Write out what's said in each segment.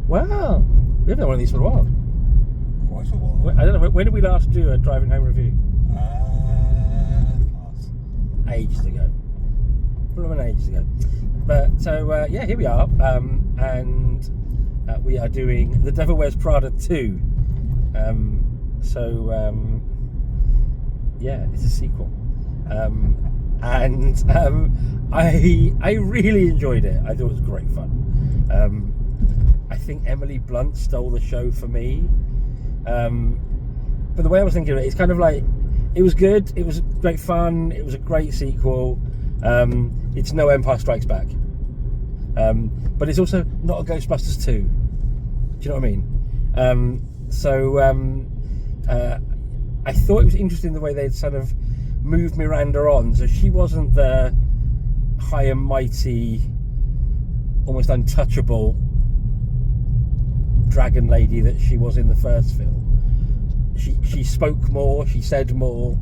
Wow, we haven't done one of these for a while. Quite a while. I don't know, when did we last do a driving home review? Pass. Ages ago. Blooming ages ago. But, so, yeah, here we are. And we are doing The Devil Wears Prada 2. Yeah, it's a sequel. I really enjoyed it. I thought it was great fun. I think Emily Blunt stole the show for me. But the way I was thinking of it, it's kind of like, it was good, it was great fun, it was a great sequel. It's no Empire Strikes Back. But it's also not a Ghostbusters 2. Do you know what I mean? I thought it was interesting the way they'd sort of moved Miranda on, so she wasn't the high and mighty, almost untouchable dragon lady that she was in the first film. She spoke more, she said more.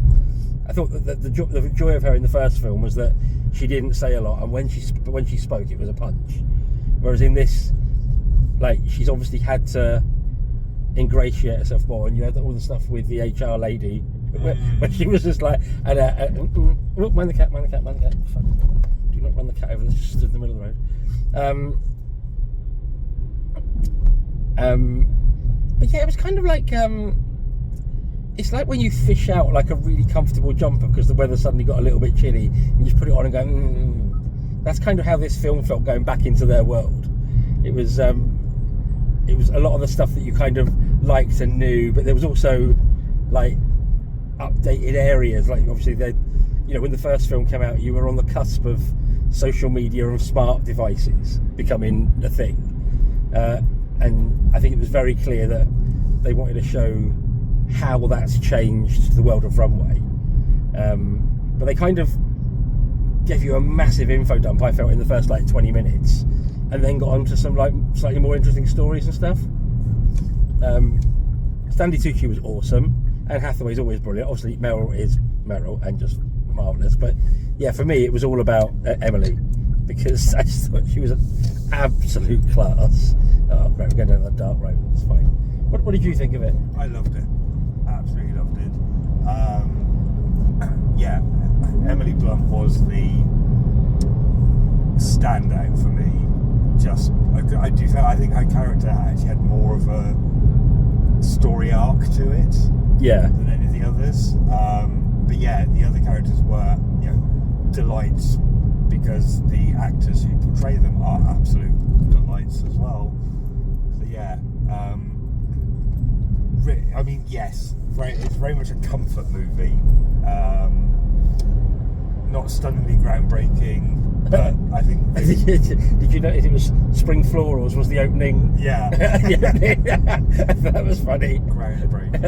I thought that the joy of her in the first film was that she didn't say a lot, and when she spoke, it was a punch. Whereas in this, like, she's obviously had to ingratiate herself more, and you had all the stuff with the HR lady where she was just like, mind the cat. Fuck. Do not run the cat over just in the middle of the road. But yeah, it was kind of like it's like when you fish out like a really comfortable jumper because the weather suddenly got a little bit chilly, and you just put it on and go. That's kind of how this film felt going back into their world. It was a lot of the stuff that you kind of liked and knew, but there was also like updated areas. Like obviously, when the first film came out, you were on the cusp of social media and smart devices becoming a thing, and I think it was very clear that they wanted to show how that's changed the world of runway. But they kind of gave you a massive info dump, I felt, in the first like 20 minutes, and then got on to some like slightly more interesting stories and stuff. Stanley Tucci was awesome, and Hathaway's always brilliant. Obviously Meryl is Meryl and just marvellous, but yeah, for me it was all about Emily, because I just thought she was an absolute class. Oh great, we're going down that dark road, it's fine. What did you think of it? I loved it, absolutely loved it. Yeah, Emily Blunt was the standout for me. I think her character actually had more of a story arc to it, than any of the others. But yeah, the other characters were, delights, because the actors who portray them are absolute delights as well. So yeah, I mean, yes, it's very much a comfort movie. Not stunningly groundbreaking, but I think... Did you notice it was Spring Florals was the opening? Yeah. That was funny. Groundbreaking.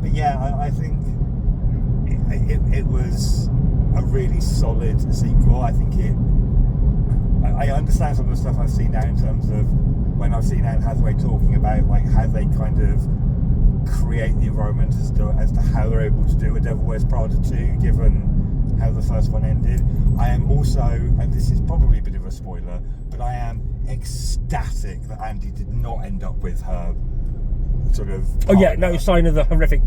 But yeah, I think it was a really solid sequel. I think I understand some of the stuff I've seen now in terms of when I've seen Anne Hathaway talking about like how they kind of create the environment as to how they're able to do a Devil Wears Prada 2, given how the first one ended. I am also, and this is probably a bit of a spoiler, but I am ecstatic that Andy did not end up with her sort of partner. Oh yeah, no sign of the horrific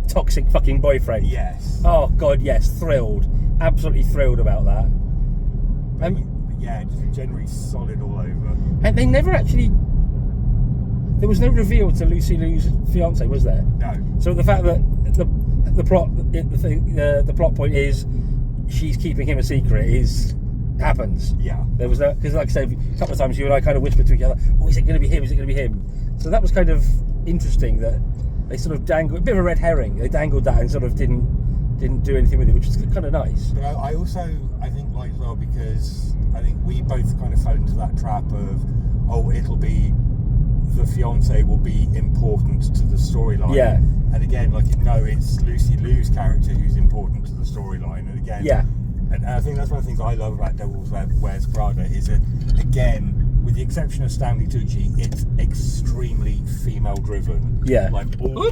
toxic fucking boyfriend. Yes. Oh god, yes, thrilled, absolutely thrilled about that. But yeah, just generally solid all over. And they never actually. There was no reveal to Lucy Liu's fiance, was there? No. So the fact that the plot point is she's keeping him a secret happens. Yeah. There was no, because like I said a couple of times, you and I kind of whispered to each other, "Oh, is it going to be him? Is it going to be him?" So that was kind of interesting that they sort of dangled a bit of a red herring. They dangled that and sort of didn't do anything with it, which is kind of nice. But I think like as well, because I think we both kind of fell into that trap of, it'll be. The fiance will be important to the storyline. Yeah. And again, it's Lucy Liu's character who's important to the storyline. And again, and I think that's one of the things I love about Devil Wears Prada is that, again, with the exception of Stanley Tucci, it's extremely female-driven. Yeah. Like all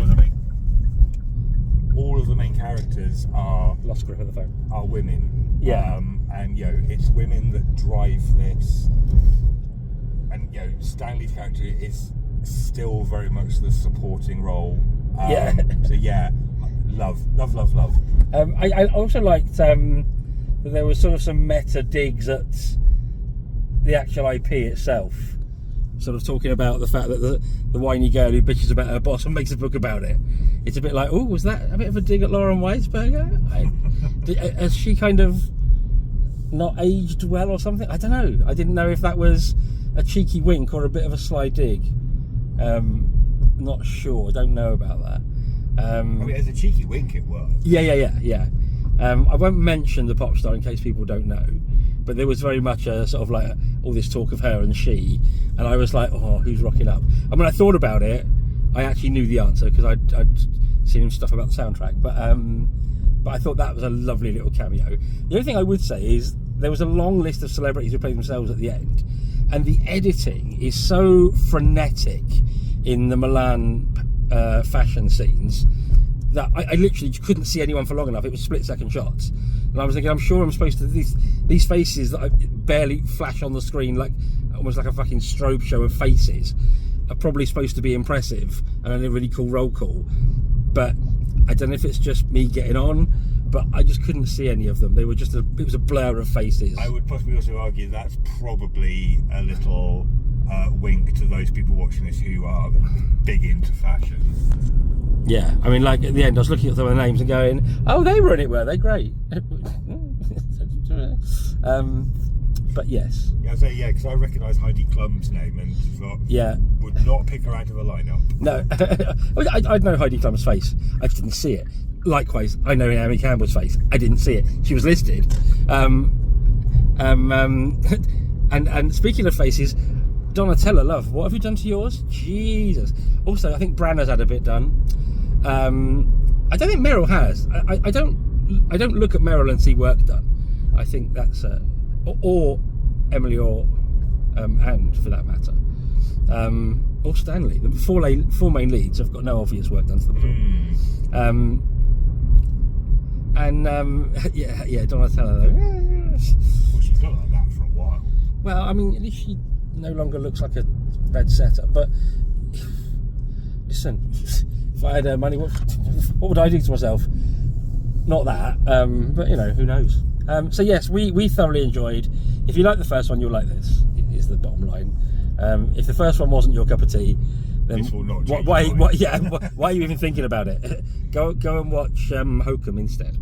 of the main characters are lost grip of the phone. Are women. Yeah. And it's women that drive this. and Stanley's character is still very much the supporting role. So yeah, love. I also liked that there was sort of some meta digs at the actual IP itself, sort of talking about the fact that the whiny girl who bitches about her boss and makes a book about it. It's a bit like, oh, was that a bit of a dig at Lauren Weisberger? Has she kind of not aged well or something? I don't know. I didn't know if that was a cheeky wink or a bit of a sly dig. Not sure. Don't know about that. I mean, as a cheeky wink, it works. Yeah. I won't mention the pop star in case people don't know, but there was very much a sort of like all this talk of her and she, and I was like, oh, who's rocking up? And when I thought about it, I actually knew the answer because I'd seen stuff about the soundtrack, but I thought that was a lovely little cameo. The only thing I would say is there was a long list of celebrities who played themselves at the end, and the editing is so frenetic in the Milan fashion scenes that I literally couldn't see anyone for long enough. It was split-second shots, and I was thinking, I'm sure I'm supposed to these faces that I barely flash on the screen, like almost like a fucking strobe show of faces, are probably supposed to be impressive and a really cool roll call. But I don't know if it's just me getting on, but I just couldn't see any of them. They were just it was a blur of faces. I would possibly also argue that's probably a little wink to those people watching this who are big into fashion. Yeah, I mean, like at the end, I was looking at some of the names and going, "Oh, they were in it, were they? Great." But yes. Yeah, I'd say because I recognise Heidi Klum's name and thought, would not pick her out of a lineup. No, I'd know Heidi Klum's face. I just didn't see it. Likewise, I know Naomi Campbell's face. I didn't see it. She was listed. And speaking of faces, Donatella, love, what have you done to yours? Jesus. Also, I think Branna's had a bit done. I don't think Meryl has. I don't look at Meryl and see work done. I think that's or Emily or Anne for that matter, or Stanley. The four main leads have got no obvious work done to them at all. Yeah, Donatella though. Well, she's got like that for a while. Well, I mean, at least she no longer looks like a bad setup. But listen, if I had money, what would I do to myself? Not that, but who knows. So yes, we thoroughly enjoyed. If you like the first one, you'll like this. Is the bottom line. If the first one wasn't your cup of tea, then this will not why are you even thinking about it? Go and watch Hokum instead.